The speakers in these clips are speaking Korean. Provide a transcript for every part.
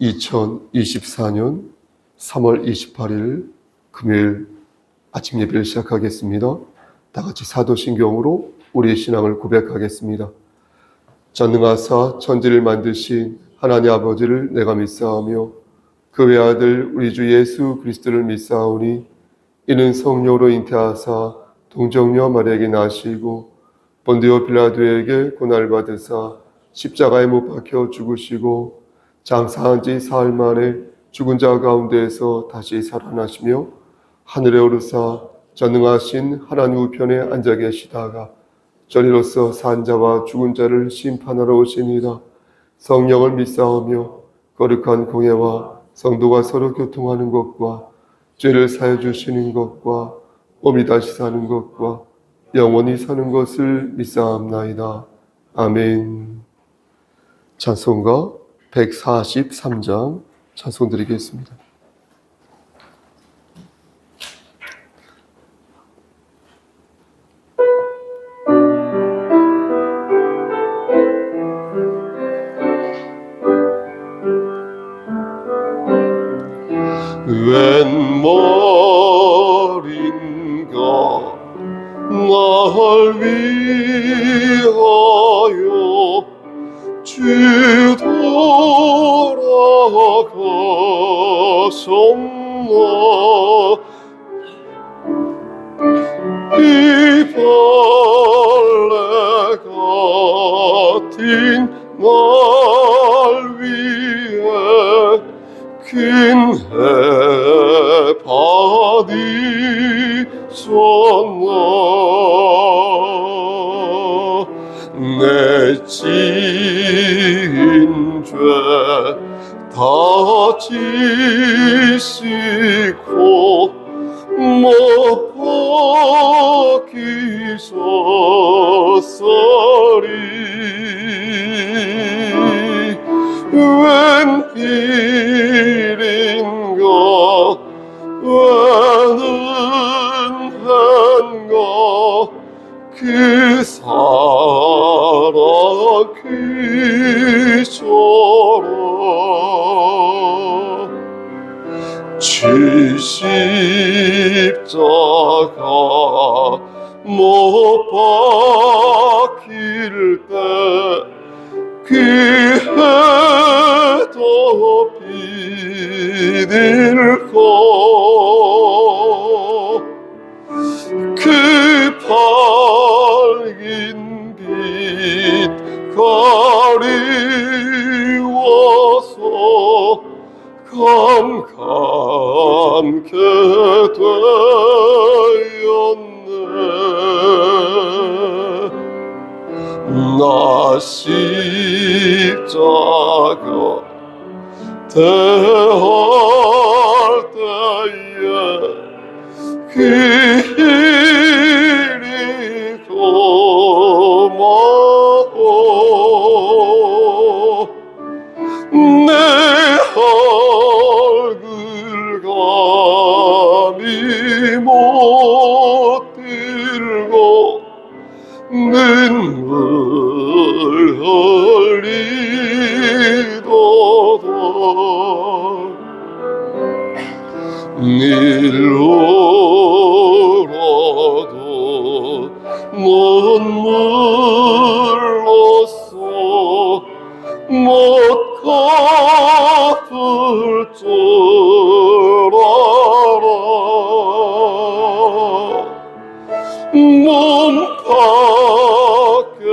2024년 3월 28일 금요일 아침 예배를 시작하겠습니다. 다 같이 사도신경으로 우리의 신앙을 고백하겠습니다. 전능하사 천지를 만드신 하나님 아버지를 내가 믿사오며 그 외아들 우리 주 예수 그리스도를 믿사오니 이는 성령으로 잉태하사 동정녀 마리아에게 나시고 본디오 빌라도에게 고난을 받으사 십자가에 못 박혀 죽으시고 장사한 지 사흘 만에 죽은 자 가운데에서 다시 살아나시며 하늘에 오르사 전능하신 하나님 우편에 앉아 계시다가 저리로서 산 자와 죽은 자를 심판하러 오시니라. 성령을 믿사오며 거룩한 공예와 성도가 서로 교통하는 것과 죄를 사해 주시는 것과 몸이 다시 사는 것과 영원히 사는 것을 믿사옵나이다. 아멘. 찬송가 143장 찬송 드리겠습니다. 웬 머린가 날 위하여 주 돌아가셨나. 이 벌레 같은 날 위해 긴 해 받으셨나. 내 지은 죄 다 지시고 못 박히셨으리. 웬일인가 웬은한가 그 사랑 그처럼 주 십자가 못 박힐 때 그 해도 비들고 그 밝은 빛 가리워서 캄캄케 되었네. 나 십자가 대할 때에 그 일이 고마워. 내 얼굴 감히 못 들고 눈물 흘리도다. 일로라도 눈물로써 못 갚을 줄 알아. 몸 밖에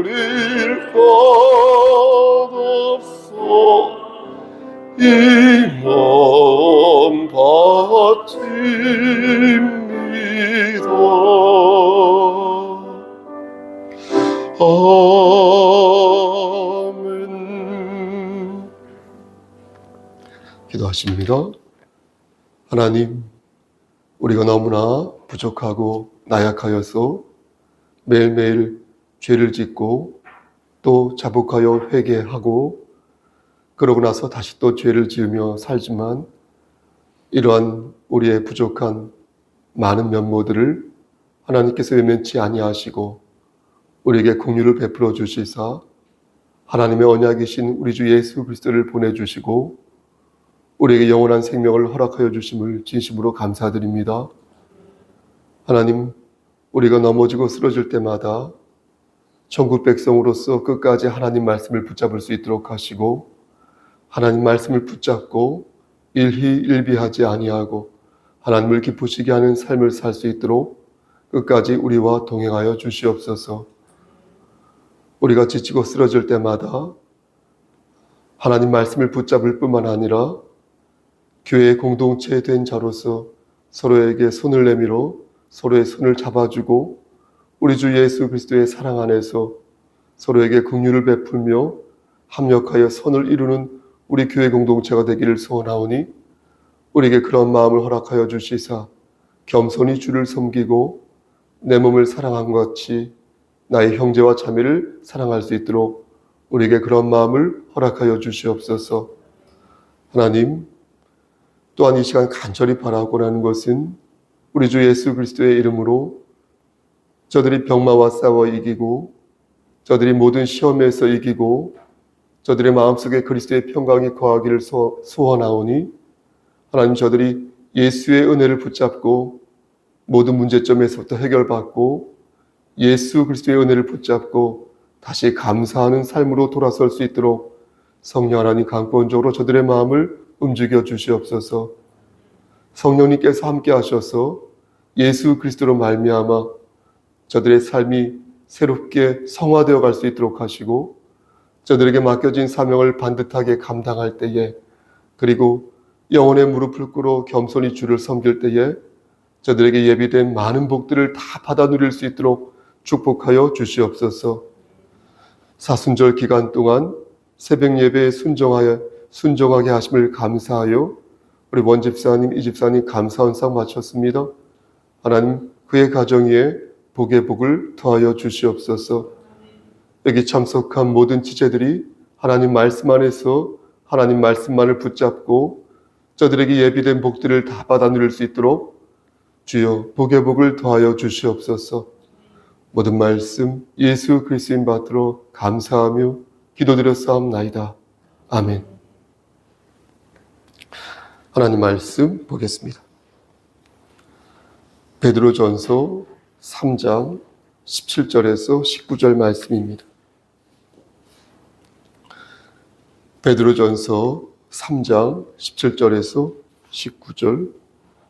드릴 것 없어 이 몸 바칩니다. 아멘. 기도하십니다. 하나님, 우리가 너무나 부족하고 나약하여서 매일매일 죄를 짓고 또 자복하여 회개하고 그러고 나서 다시 또 죄를 지으며 살지만 이러한 우리의 부족한 많은 면모들을 하나님께서 외면치 아니하시고 우리에게 긍휼을 베풀어 주시사 하나님의 언약이신 우리 주 예수 그리스도를 보내주시고 우리에게 영원한 생명을 허락하여 주심을 진심으로 감사드립니다. 하나님, 우리가 넘어지고 쓰러질 때마다 천국 백성으로서 끝까지 하나님 말씀을 붙잡을 수 있도록 하시고 하나님 말씀을 붙잡고 일희일비하지 아니하고 하나님을 기쁘시게 하는 삶을 살 수 있도록 끝까지 우리와 동행하여 주시옵소서. 우리가 지치고 쓰러질 때마다 하나님 말씀을 붙잡을 뿐만 아니라 교회의 공동체에 된 자로서 서로에게 손을 내밀어 서로의 손을 잡아주고 우리 주 예수 그리스도의 사랑 안에서 서로에게 긍휼을 베풀며 합력하여 선을 이루는 우리 교회 공동체가 되기를 소원하오니 우리에게 그런 마음을 허락하여 주시사 겸손히 주를 섬기고 내 몸을 사랑함과 같이 나의 형제와 자매를 사랑할 수 있도록 우리에게 그런 마음을 허락하여 주시옵소서. 하나님, 또한 이 시간 간절히 바라고 하는 것은 우리 주 예수 그리스도의 이름으로 저들이 병마와 싸워 이기고 저들이 모든 시험에서 이기고 저들의 마음속에 그리스도의 평강이 거하기를 소원하오니 하나님, 저들이 예수의 은혜를 붙잡고 모든 문제점에서부터 해결받고 예수 그리스도의 은혜를 붙잡고 다시 감사하는 삶으로 돌아설 수 있도록 성령 하나님 강권적으로 저들의 마음을 움직여 주시옵소서. 성령님께서 함께 하셔서 예수 그리스도로 말미암아 저들의 삶이 새롭게 성화되어 갈 수 있도록 하시고 저들에게 맡겨진 사명을 반듯하게 감당할 때에 그리고 영혼의 무릎을 꿇어 겸손히 주를 섬길 때에 저들에게 예비된 많은 복들을 다 받아 누릴 수 있도록 축복하여 주시옵소서. 사순절 기간 동안 새벽 예배에 순종하게 하심을 감사하여 우리 원집사님, 이집사님 감사한 상 마쳤습니다. 하나님, 그의 가정 위에 복의 복을 더하여 주시옵소서. 여기 참석한 모든 지체들이 하나님 말씀 안에서 하나님 말씀만을 붙잡고 저들에게 예비된 복들을 다 받아 누릴 수 있도록 주여 복의 복을 더하여 주시옵소서. 모든 말씀 예수 그리스도인 받들어 감사하며 기도드렸사옵나이다. 아멘. 하나님 말씀 보겠습니다. 베드로전서 3장 17절에서 19절 말씀입니다. 베드로전서 3장 17절에서 19절,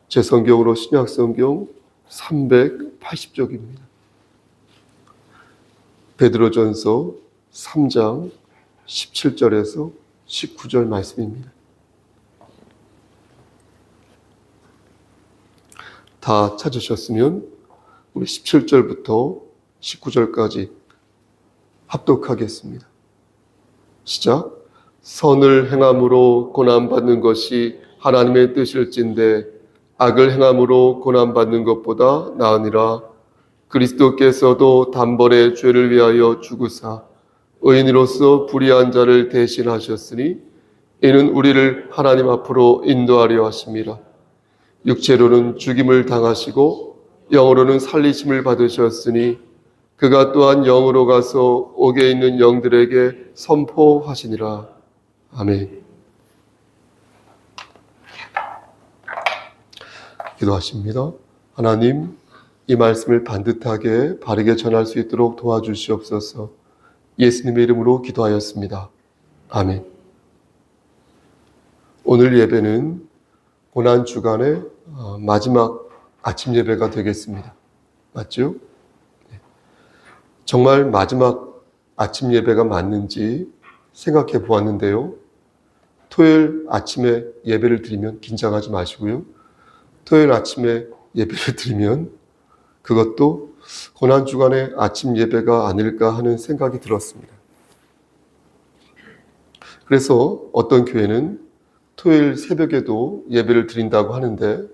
제 성경으로 신약성경 380쪽입니다. 베드로전서 3장 17절에서 19절 말씀입니다. 다 찾으셨으면 우리 17절부터 19절까지 합독하겠습니다. 시작. 선을 행함으로 고난받는 것이 하나님의 뜻일진데 악을 행함으로 고난받는 것보다 나으니라. 그리스도께서도 단번에 죄를 위하여 죽으사 의인으로서 불의한 자를 대신하셨으니 이는 우리를 하나님 앞으로 인도하려 하심이라. 육체로는 죽임을 당하시고 영으로는 살리심을 받으셨으니 그가 또한 영으로 가서 옥에 있는 영들에게 선포하시니라. 아멘. 기도하십니다. 하나님, 이 말씀을 반듯하게 바르게 전할 수 있도록 도와주시옵소서. 예수님의 이름으로 기도하였습니다. 아멘. 오늘 예배는 고난주간의 마지막 아침 예배가 되겠습니다. 맞죠? 정말 마지막 아침 예배가 맞는지 생각해 보았는데요. 토요일 아침에 예배를 드리면 긴장하지 마시고요. 토요일 아침에 예배를 드리면 그것도 고난주간의 아침 예배가 아닐까 하는 생각이 들었습니다. 그래서 어떤 교회는 토요일 새벽에도 예배를 드린다고 하는데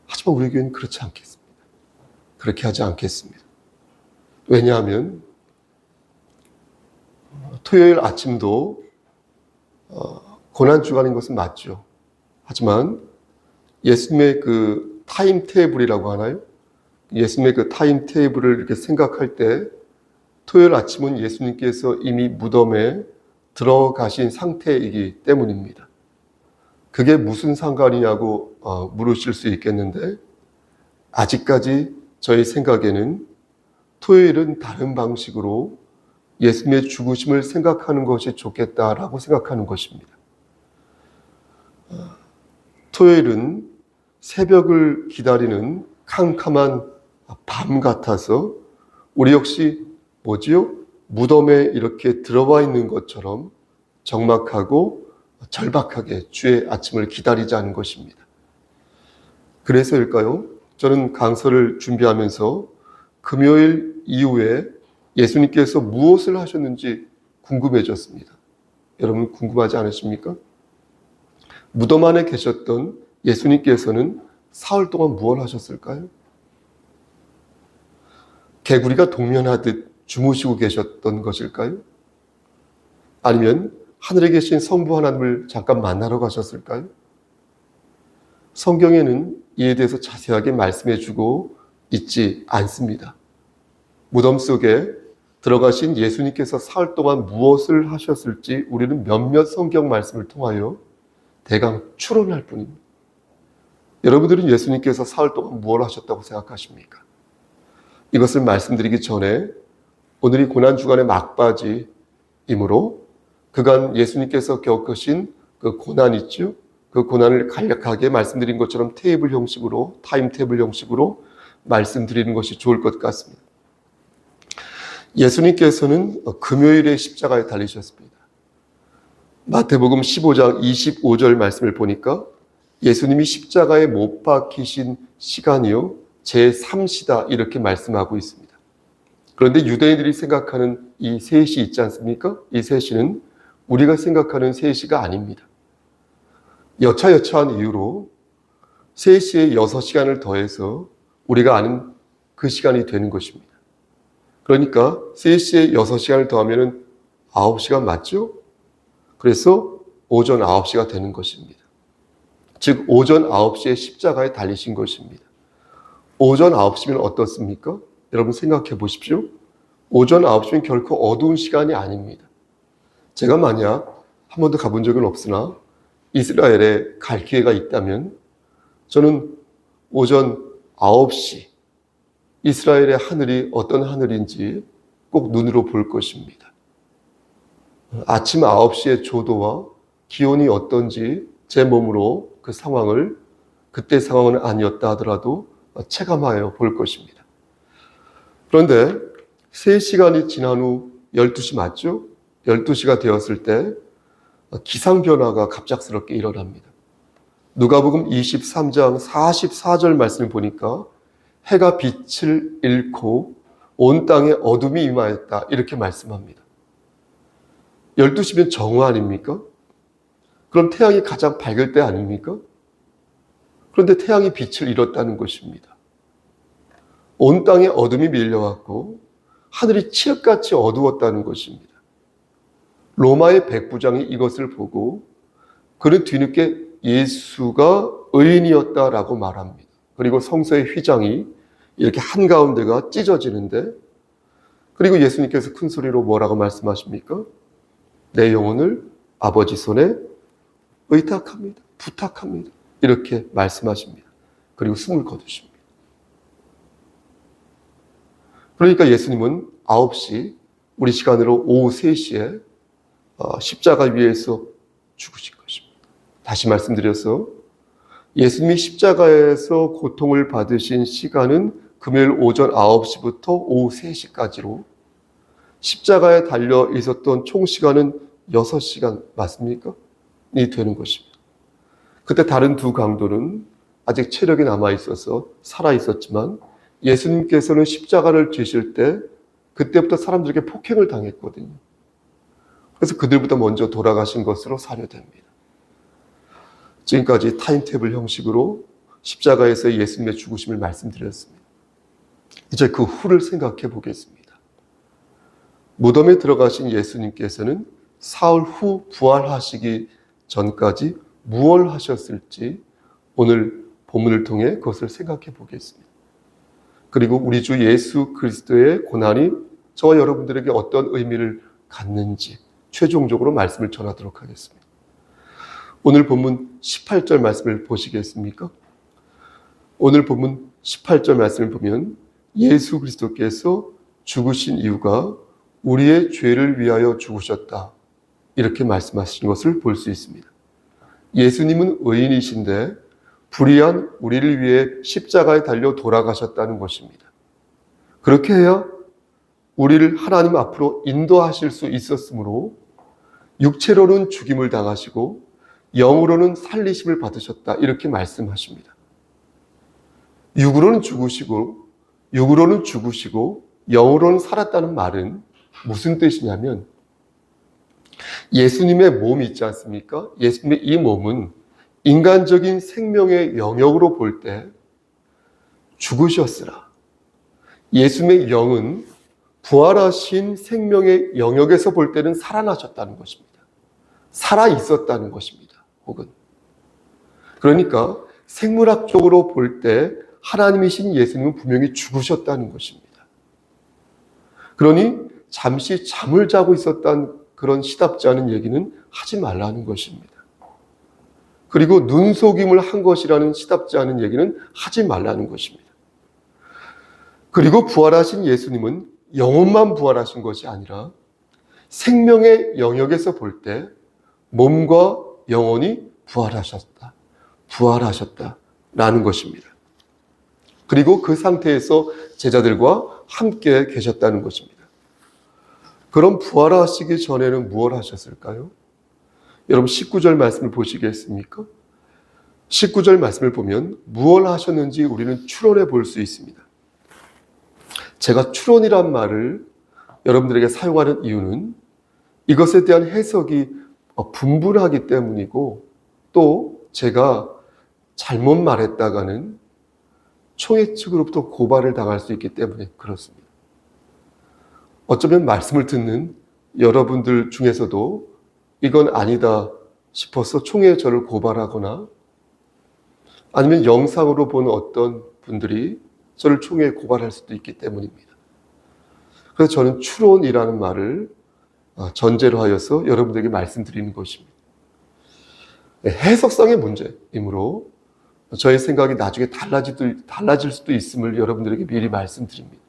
하지만 우리 교회는 그렇지 않겠습니다. 그렇게 하지 않겠습니다. 왜냐하면 토요일 아침도 고난주간인 것은 맞죠. 하지만 예수님의 그 타임 테이블이라고 하나요? 예수님의 그 타임 테이블을 이렇게 생각할 때 토요일 아침은 예수님께서 이미 무덤에 들어가신 상태이기 때문입니다. 그게 무슨 상관이냐고 물으실 수 있겠는데, 아직까지 저희 생각에는 토요일은 다른 방식으로 예수님의 죽으심을 생각하는 것이 좋겠다라고 생각하는 것입니다. 토요일은 새벽을 기다리는 캄캄한 밤 같아서 우리 역시 무덤에 이렇게 들어와 있는 것처럼 적막하고 절박하게 주의 아침을 기다리자는 것입니다. 그래서일까요? 저는 강서를 준비하면서 금요일 이후에 예수님께서 무엇을 하셨는지 궁금해졌습니다. 여러분 궁금하지 않으십니까? 무덤 안에 계셨던 예수님께서는 사흘 동안 무엇을 하셨을까요? 개구리가 동면하듯 주무시고 계셨던 것일까요? 아니면 하늘에 계신 성부 하나님을 잠깐 만나러 가셨을까요? 성경에는 이에 대해서 자세하게 말씀해 주고 있지 않습니다. 무덤 속에 들어가신 예수님께서 사흘 동안 무엇을 하셨을지 우리는 몇몇 성경 말씀을 통하여 대강 추론할 뿐입니다. 여러분들은 예수님께서 사흘 동안 무엇을 하셨다고 생각하십니까? 이것을 말씀드리기 전에 오늘이 고난주간의 막바지이므로 그간 예수님께서 겪으신 그 고난 있죠? 그 고난을 간략하게 말씀드린 것처럼 테이블 형식으로, 타임테이블 형식으로 말씀드리는 것이 좋을 것 같습니다. 예수님께서는 금요일에 십자가에 달리셨습니다. 마태복음 15장 25절 말씀을 보니까 예수님이 십자가에 못 박히신 시간이요 제3시다 이렇게 말씀하고 있습니다. 그런데 유대인들이 생각하는 이 3시 있지 않습니까? 이 3시는 우리가 생각하는 3시가 아닙니다. 여차여차한 이유로 3시에 6시간을 더해서 우리가 아는 그 시간이 되는 것입니다. 그러니까 3시에 6시간을 더하면 9시간 맞죠? 그래서 오전 9시가 되는 것입니다. 즉 오전 9시에 십자가에 달리신 것입니다. 오전 9시면 어떻습니까? 여러분 생각해 보십시오. 오전 9시면 결코 어두운 시간이 아닙니다. 제가 만약 한 번도 가본 적은 없으나 이스라엘에 갈 기회가 있다면 저는 오전 9시 이스라엘의 하늘이 어떤 하늘인지 꼭 눈으로 볼 것입니다. 아침 9시의 조도와 기온이 어떤지 제 몸으로 그 상황을 그때 상황은 아니었다 하더라도 체감하여 볼 것입니다. 그런데 3시간이 지난 후 12시 맞죠? 12시가 되었을 때 기상 변화가 갑작스럽게 일어납니다. 누가복음 23장 44절 말씀을 보니까 해가 빛을 잃고 온 땅에 어둠이 임하였다 이렇게 말씀합니다. 12시면 정오 아닙니까? 그럼 태양이 가장 밝을 때 아닙니까? 그런데 태양이 빛을 잃었다는 것입니다. 온 땅에 어둠이 밀려왔고 하늘이 칠흑같이 어두웠다는 것입니다. 로마의 백부장이 이것을 보고 그는 뒤늦게 예수가 의인이었다라고 말합니다. 그리고 성서의 휘장이 이렇게 한가운데가 찢어지는데 그리고 예수님께서 큰 소리로 뭐라고 말씀하십니까? 내 영혼을 아버지 손에 의탁합니다. 부탁합니다. 이렇게 말씀하십니다. 그리고 숨을 거두십니다. 그러니까 예수님은 9시, 우리 시간으로 오후 3시에 십자가 위에서 죽으신 것입니다. 다시 말씀드려서 예수님이 십자가에서 고통을 받으신 시간은 금요일 오전 9시부터 오후 3시까지로 십자가에 달려 있었던 총 시간은 6시간 맞습니까? 이 되는 것입니다. 그때 다른 두 강도는 아직 체력이 남아 있어서 살아 있었지만 예수님께서는 십자가를 지실 때 그때부터 사람들에게 폭행을 당했거든요. 그래서 그들보다 먼저 돌아가신 것으로 사료됩니다. 지금까지 타임테이블 형식으로 십자가에서 예수님의 죽으심을 말씀드렸습니다. 이제 그 후를 생각해 보겠습니다. 무덤에 들어가신 예수님께서는 사흘 후 부활하시기 전까지 무엇을 하셨을지 오늘 본문을 통해 그것을 생각해 보겠습니다. 그리고 우리 주 예수 그리스도의 고난이 저와 여러분들에게 어떤 의미를 갖는지 최종적으로 말씀을 전하도록 하겠습니다. 오늘 본문 18절 말씀을 보시겠습니까? 오늘 본문 18절 말씀을 보면 예수 그리스도께서 죽으신 이유가 우리의 죄를 위하여 죽으셨다, 이렇게 말씀하신 것을 볼 수 있습니다. 예수님은 의인이신데 불의한 우리를 위해 십자가에 달려 돌아가셨다는 것입니다. 그렇게 해야 우리를 하나님 앞으로 인도하실 수 있었으므로 육체로는 죽임을 당하시고 영으로는 살리심을 받으셨다, 이렇게 말씀하십니다. 육으로는 죽으시고 영으로는 살았다는 말은 무슨 뜻이냐면, 예수님의 몸이 있지 않습니까? 예수님의 이 몸은 인간적인 생명의 영역으로 볼 때 죽으셨으나 예수님의 영은 부활하신 생명의 영역에서 볼 때는 살아나셨다는 것입니다. 살아 있었다는 것입니다. 혹은 그러니까 생물학적으로 볼 때 하나님이신 예수님은 분명히 죽으셨다는 것입니다. 그러니 잠시 잠을 자고 있었다는 그런 시답지 않은 얘기는 하지 말라는 것입니다. 그리고 눈속임을 한 것이라는 시답지 않은 얘기는 하지 말라는 것입니다. 그리고 부활하신 예수님은 영혼만 부활하신 것이 아니라 생명의 영역에서 볼 때 몸과 영혼이 부활하셨다라는 것입니다. 그리고 그 상태에서 제자들과 함께 계셨다는 것입니다. 그럼 부활하시기 전에는 무엇을 하셨을까요? 여러분 19절 말씀을 보시겠습니까? 19절 말씀을 보면 무엇을 하셨는지 우리는 추론해 볼 수 있습니다. 제가 추론이란 말을 여러분들에게 사용하는 이유는 이것에 대한 해석이 분분하기 때문이고, 또 제가 잘못 말했다가는 총회 측으로부터 고발을 당할 수 있기 때문에 그렇습니다. 어쩌면 말씀을 듣는 여러분들 중에서도 이건 아니다 싶어서 총회에 저를 고발하거나, 아니면 영상으로 보는 어떤 분들이 저를 총회에 고발할 수도 있기 때문입니다. 그래서 저는 추론이라는 말을 전제로 하여서 여러분들에게 말씀드리는 것입니다. 해석상의 문제이므로 저의 생각이 나중에 달라질 수도 있음을 여러분들에게 미리 말씀드립니다.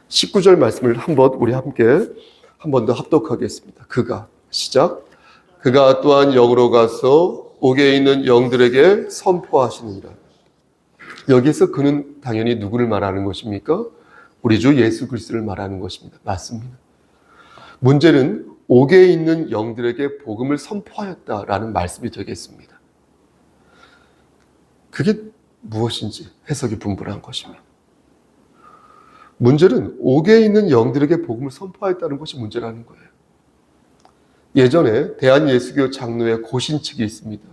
19절 말씀을 우리 함께 한 번 더 합독하겠습니다. 그가 또한 영으로 가서 옥에 있는 영들에게 선포하시느니라. 여기서 그는 당연히 누구를 말하는 것입니까? 우리 주 예수 그리스도를 말하는 것입니다. 맞습니다. 문제는 옥에 있는 영들에게 복음을 선포하였다라는 말씀이 되겠습니다. 그게 무엇인지 해석이 분분한 것입니다. 문제는 옥에 있는 영들에게 복음을 선포하였다는 것이 문제라는 거예요. 예전에 대한예수교 장로의 고신측이 있습니다.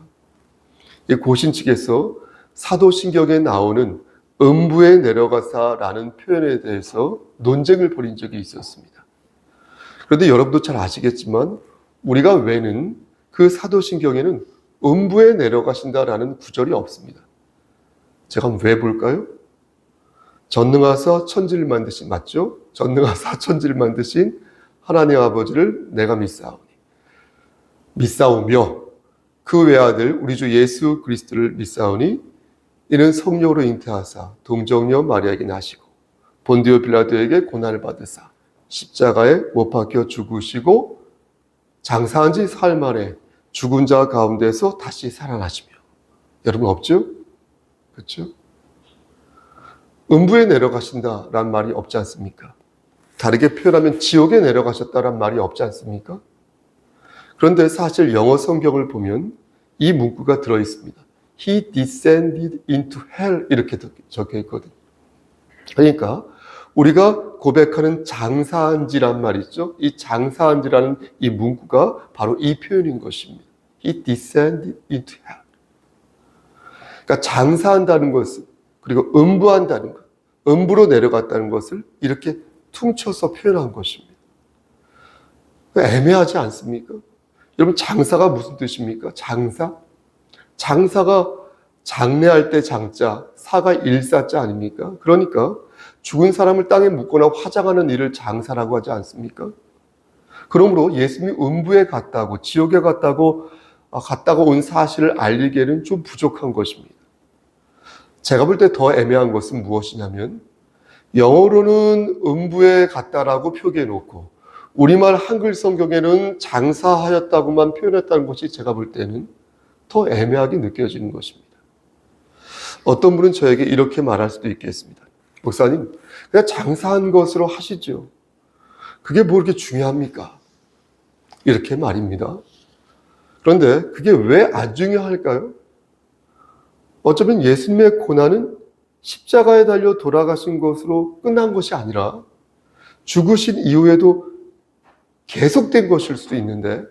이 고신측에서 사도신경에 나오는 음부에 내려가사라는 표현에 대해서 논쟁을 벌인 적이 있었습니다. 그런데 여러분도 잘 아시겠지만 우리가 외는 그 사도신경에는 음부에 내려가신다라는 구절이 없습니다. 제가 한번 외볼까요? 전능하사 천지를 만드신, 맞죠? 전능하사 천지를 만드신 하나님 아버지를 내가 믿사오며 그 외아들 우리 주 예수 그리스도를 믿사오니 이는 성령으로 잉태하사 동정녀 마리아에게 나시고 본디오 빌라도에게 고난을 받으사 십자가에 못 박혀 죽으시고 장사한 지 사흘 만에 죽은 자 가운데서 다시 살아나시며. 여러분 없죠? 그렇죠? 음부에 내려가신다라는 말이 없지 않습니까? 다르게 표현하면 지옥에 내려가셨다라는 말이 없지 않습니까? 그런데 사실 영어 성경을 보면 이 문구가 들어있습니다. He descended into hell, 이렇게 적혀 있거든요. 그러니까 우리가 고백하는 장사한지란 말이 있죠. 이 장사한지라는 이 문구가 바로 이 표현인 것입니다. He descended into hell. 그러니까 장사한다는 것은, 그리고 음부한다는 것, 음부로 내려갔다는 것을 이렇게 퉁쳐서 표현한 것입니다. 애매하지 않습니까? 여러분 장사가 무슨 뜻입니까? 장사가 장래할 때 장자, 사가 일사자 아닙니까? 그러니까 죽은 사람을 땅에 묻거나 화장하는 일을 장사라고 하지 않습니까? 그러므로 예수님이 음부에 갔다고, 지옥에 갔다고 온 사실을 알리기에는 좀 부족한 것입니다. 제가 볼 때 더 애매한 것은 무엇이냐면, 영어로는 음부에 갔다라고 표기해 놓고 우리말 한글 성경에는 장사하였다고만 표현했다는 것이 제가 볼 때는 더 애매하게 느껴지는 것입니다. 어떤 분은 저에게 이렇게 말할 수도 있겠습니다. 목사님, 그냥 장사한 것으로 하시죠. 그게 뭐 그렇게 중요합니까? 이렇게 말입니다. 그런데 그게 왜 안 중요할까요? 어쩌면 예수님의 고난은 십자가에 달려 돌아가신 것으로 끝난 것이 아니라 죽으신 이후에도 계속된 것일 수도 있는데,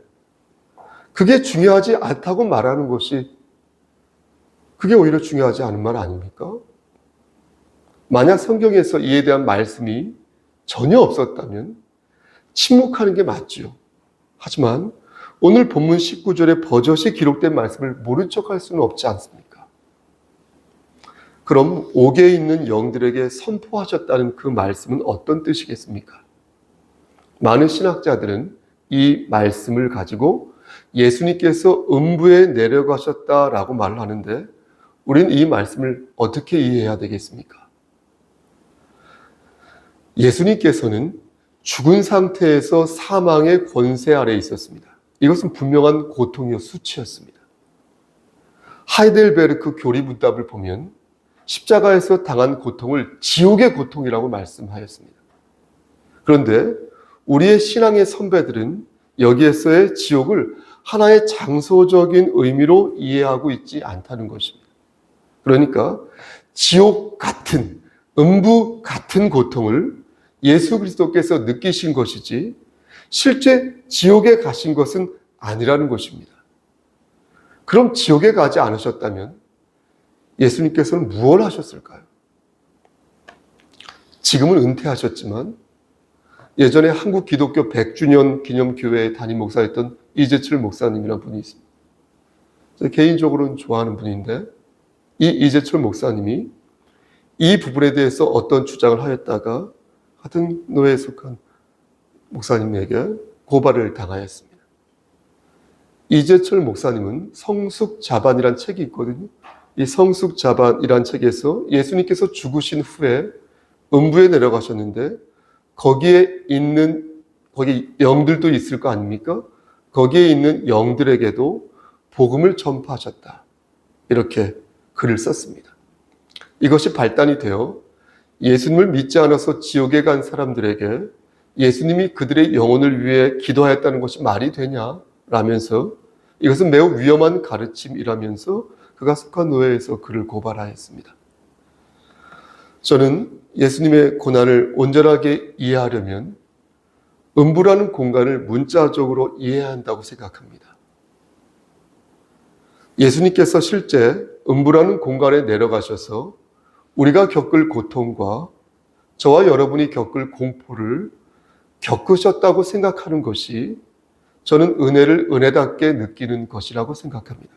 그게 중요하지 않다고 말하는 것이 그게 오히려 중요하지 않은 말 아닙니까? 만약 성경에서 이에 대한 말씀이 전혀 없었다면 침묵하는 게 맞죠. 하지만 오늘 본문 19절에 버젓이 기록된 말씀을 모른 척할 수는 없지 않습니까? 그럼 옥에 있는 영들에게 선포하셨다는 그 말씀은 어떤 뜻이겠습니까? 많은 신학자들은 이 말씀을 가지고 예수님께서 음부에 내려가셨다라고 말을 하는데, 우리는 이 말씀을 어떻게 이해해야 되겠습니까? 예수님께서는 죽은 상태에서 사망의 권세 아래에 있었습니다. 이것은 분명한 고통이요 수치였습니다. 하이델베르크 교리문답을 보면 십자가에서 당한 고통을 지옥의 고통이라고 말씀하였습니다. 그런데 우리의 신앙의 선배들은 여기에서의 지옥을 하나의 장소적인 의미로 이해하고 있지 않다는 것입니다. 그러니까 지옥 같은, 음부 같은 고통을 예수 그리스도께서 느끼신 것이지 실제 지옥에 가신 것은 아니라는 것입니다. 그럼 지옥에 가지 않으셨다면 예수님께서는 무엇을 하셨을까요? 지금은 은퇴하셨지만 예전에 한국 기독교 100주년 기념교회의 담임 목사였던 이재철 목사님이라는 분이 있습니다. 제가 개인적으로는 좋아하는 분인데, 이 이재철 목사님이 이 부분에 대해서 어떤 주장을 하였다가 같은 노예에 속한 목사님에게 고발을 당하였습니다. 이재철 목사님은 성숙자반이라는 책이 있거든요. 이 성숙자반이라는 책에서 예수님께서 죽으신 후에 음부에 내려가셨는데, 거기 영들도 있을 거 아닙니까? 거기에 있는 영들에게도 복음을 전파하셨다. 이렇게 글을 썼습니다. 이것이 발단이 되어 예수님을 믿지 않아서 지옥에 간 사람들에게 예수님이 그들의 영혼을 위해 기도하였다는 것이 말이 되냐? 라면서 이것은 매우 위험한 가르침이라면서 그가 속한 노예에서 그를 고발하였습니다. 저는 예수님의 고난을 온전하게 이해하려면 음부라는 공간을 문자적으로 이해해야 한다고 생각합니다. 예수님께서 실제 음부라는 공간에 내려가셔서 우리가 겪을 고통과 저와 여러분이 겪을 공포를 겪으셨다고 생각하는 것이 저는 은혜를 은혜답게 느끼는 것이라고 생각합니다.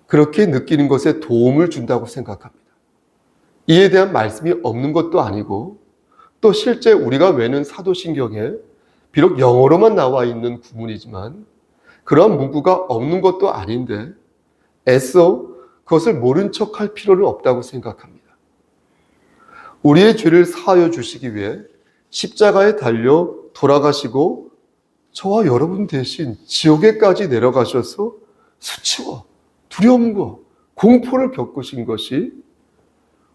그렇게 느끼는 것에 도움을 준다고 생각합니다. 이에 대한 말씀이 없는 것도 아니고, 또 실제 우리가 외는 사도신경에 비록 영어로만 나와 있는 구문이지만 그러한 문구가 없는 것도 아닌데 애써 그것을 모른 척할 필요는 없다고 생각합니다. 우리의 죄를 사하여 주시기 위해 십자가에 달려 돌아가시고 저와 여러분 대신 지옥에까지 내려가셔서 수치와 두려움과 공포를 겪으신 것이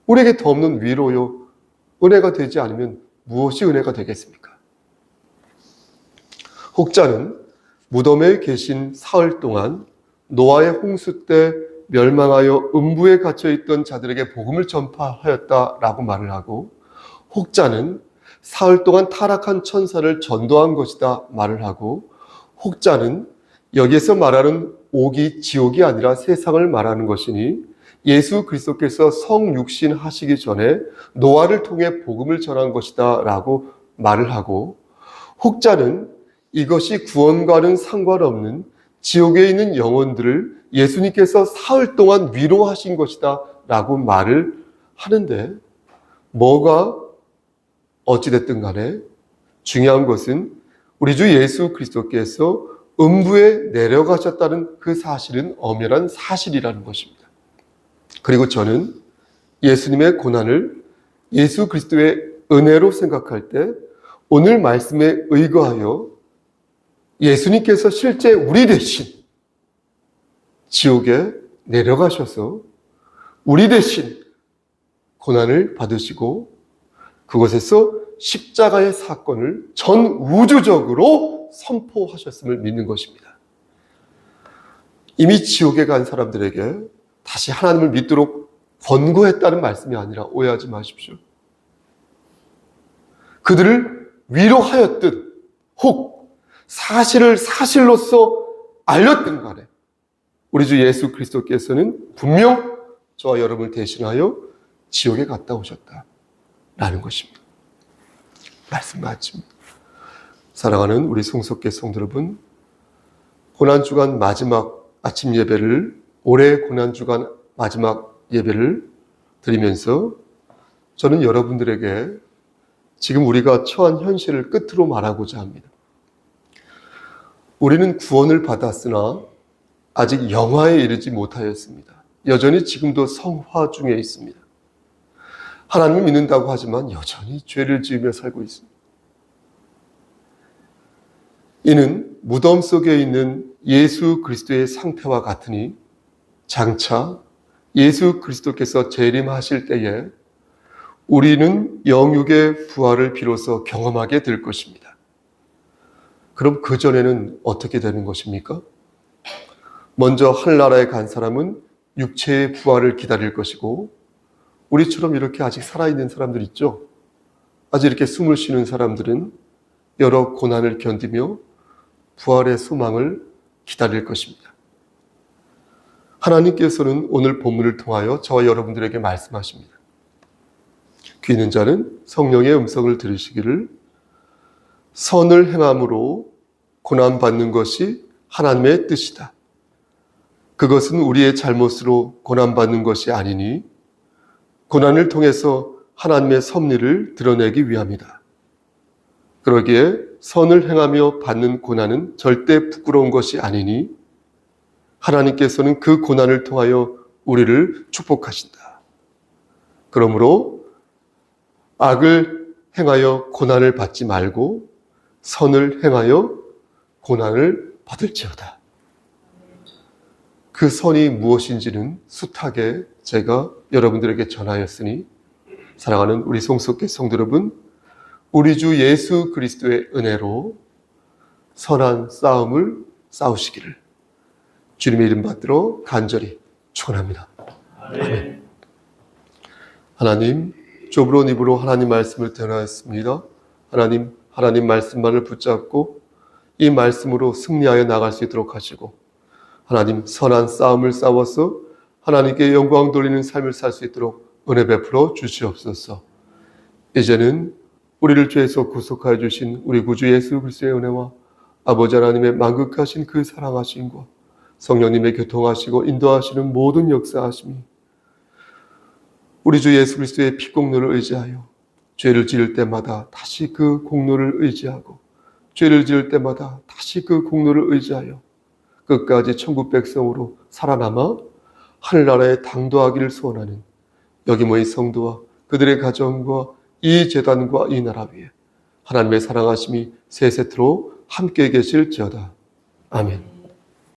우리에게 더 없는 위로요, 은혜가 되지 않으면 무엇이 은혜가 되겠습니까? 혹자는 무덤에 계신 사흘 동안 노아의 홍수 때 멸망하여 음부에 갇혀있던 자들에게 복음을 전파하였다라고 말을 하고, 혹자는 사흘 동안 타락한 천사를 전도한 것이다 말을 하고, 혹자는 여기에서 말하는 옥이 지옥이 아니라 세상을 말하는 것이니 예수 그리스도께서 성육신 하시기 전에 노아를 통해 복음을 전한 것이다 라고 말을 하고, 혹자는 이것이 구원과는 상관없는 지옥에 있는 영혼들을 예수님께서 사흘 동안 위로하신 것이다 라고 말을 하는데, 뭐가 어찌됐든 간에 중요한 것은 우리 주 예수 그리스도께서 음부에 내려가셨다는 그 사실은 엄연한 사실이라는 것입니다. 그리고 저는 예수님의 고난을 예수 그리스도의 은혜로 생각할 때 오늘 말씀에 의거하여 예수님께서 실제 우리 대신 지옥에 내려가셔서 우리 대신 고난을 받으시고 그곳에서 십자가의 사건을 전 우주적으로 선포하셨음을 믿는 것입니다. 이미 지옥에 간 사람들에게 다시 하나님을 믿도록 권고했다는 말씀이 아니라 오해하지 마십시오. 그들을 위로하였든 혹 사실을 사실로서 알렸든 간에 우리 주 예수 그리스도께서는 분명 저와 여러분을 대신하여 지옥에 갔다 오셨다라는 것입니다. 말씀 맞습니다. 사랑하는 우리 송석계 성도 여러분, 고난주간 마지막 아침 예배를, 올해 고난주간 마지막 예배를 드리면서 저는 여러분들에게 지금 우리가 처한 현실을 끝으로 말하고자 합니다. 우리는 구원을 받았으나 아직 영화에 이르지 못하였습니다. 여전히 지금도 성화 중에 있습니다. 하나님을 믿는다고 하지만 여전히 죄를 지으며 살고 있습니다. 이는 무덤 속에 있는 예수 그리스도의 상태와 같으니 장차 예수 그리스도께서 재림하실 때에 우리는 영육의 부활을 비로소 경험하게 될 것입니다. 그럼 그 전에는 어떻게 되는 것입니까? 먼저 하늘나라에 간 사람은 육체의 부활을 기다릴 것이고 우리처럼 이렇게 아직 살아있는 사람들 있죠? 아직 이렇게 숨을 쉬는 사람들은 여러 고난을 견디며 부활의 소망을 기다릴 것입니다. 하나님께서는 오늘 본문을 통하여 저와 여러분들에게 말씀하십니다. 귀 있는 자는 성령의 음성을 들으시기를 선을 행함으로 고난받는 것이 하나님의 뜻이다. 그것은 우리의 잘못으로 고난받는 것이 아니니 고난을 통해서 하나님의 섭리를 드러내기 위함이다. 그러기에 선을 행하며 받는 고난은 절대 부끄러운 것이 아니니 하나님께서는 그 고난을 통하여 우리를 축복하신다. 그러므로 악을 행하여 고난을 받지 말고 선을 행하여 고난을 받을지어다. 그 선이 무엇인지는 숱하게 제가 여러분들에게 전하였으니 사랑하는 우리 송석계 성도 여러분, 우리 주 예수 그리스도의 은혜로 선한 싸움을 싸우시기를 주님의 이름 받들어 간절히 축원합니다. 아멘. 하나님, 좁은 입으로 하나님 말씀을 전하였습니다. 하나님 말씀만을 붙잡고 이 말씀으로 승리하여 나갈 수 있도록 하시고 하나님 선한 싸움을 싸워서 하나님께 영광 돌리는 삶을 살 수 있도록 은혜 베풀어 주시옵소서. 이제는 우리를 죄에서 구속하여 주신 우리 구주 예수 그리스도의 은혜와 아버지 하나님의 만극하신 그 사랑하심과 성령님의 교통하시고 인도하시는 모든 역사하심이 우리 주 예수 그리스도의 피공로를 의지하여 죄를 지을 때마다 다시 그 공로를 의지하고 죄를 지을 때마다 다시 그 공로를 의지하여 끝까지 천국 백성으로 살아남아 하늘나라에 당도하기를 소원하는 여기 모인 성도와 그들의 가정과 이 제단과 이 나라 위에 하나님의 사랑하심이 세세토록 함께 계실지어다. 아멘.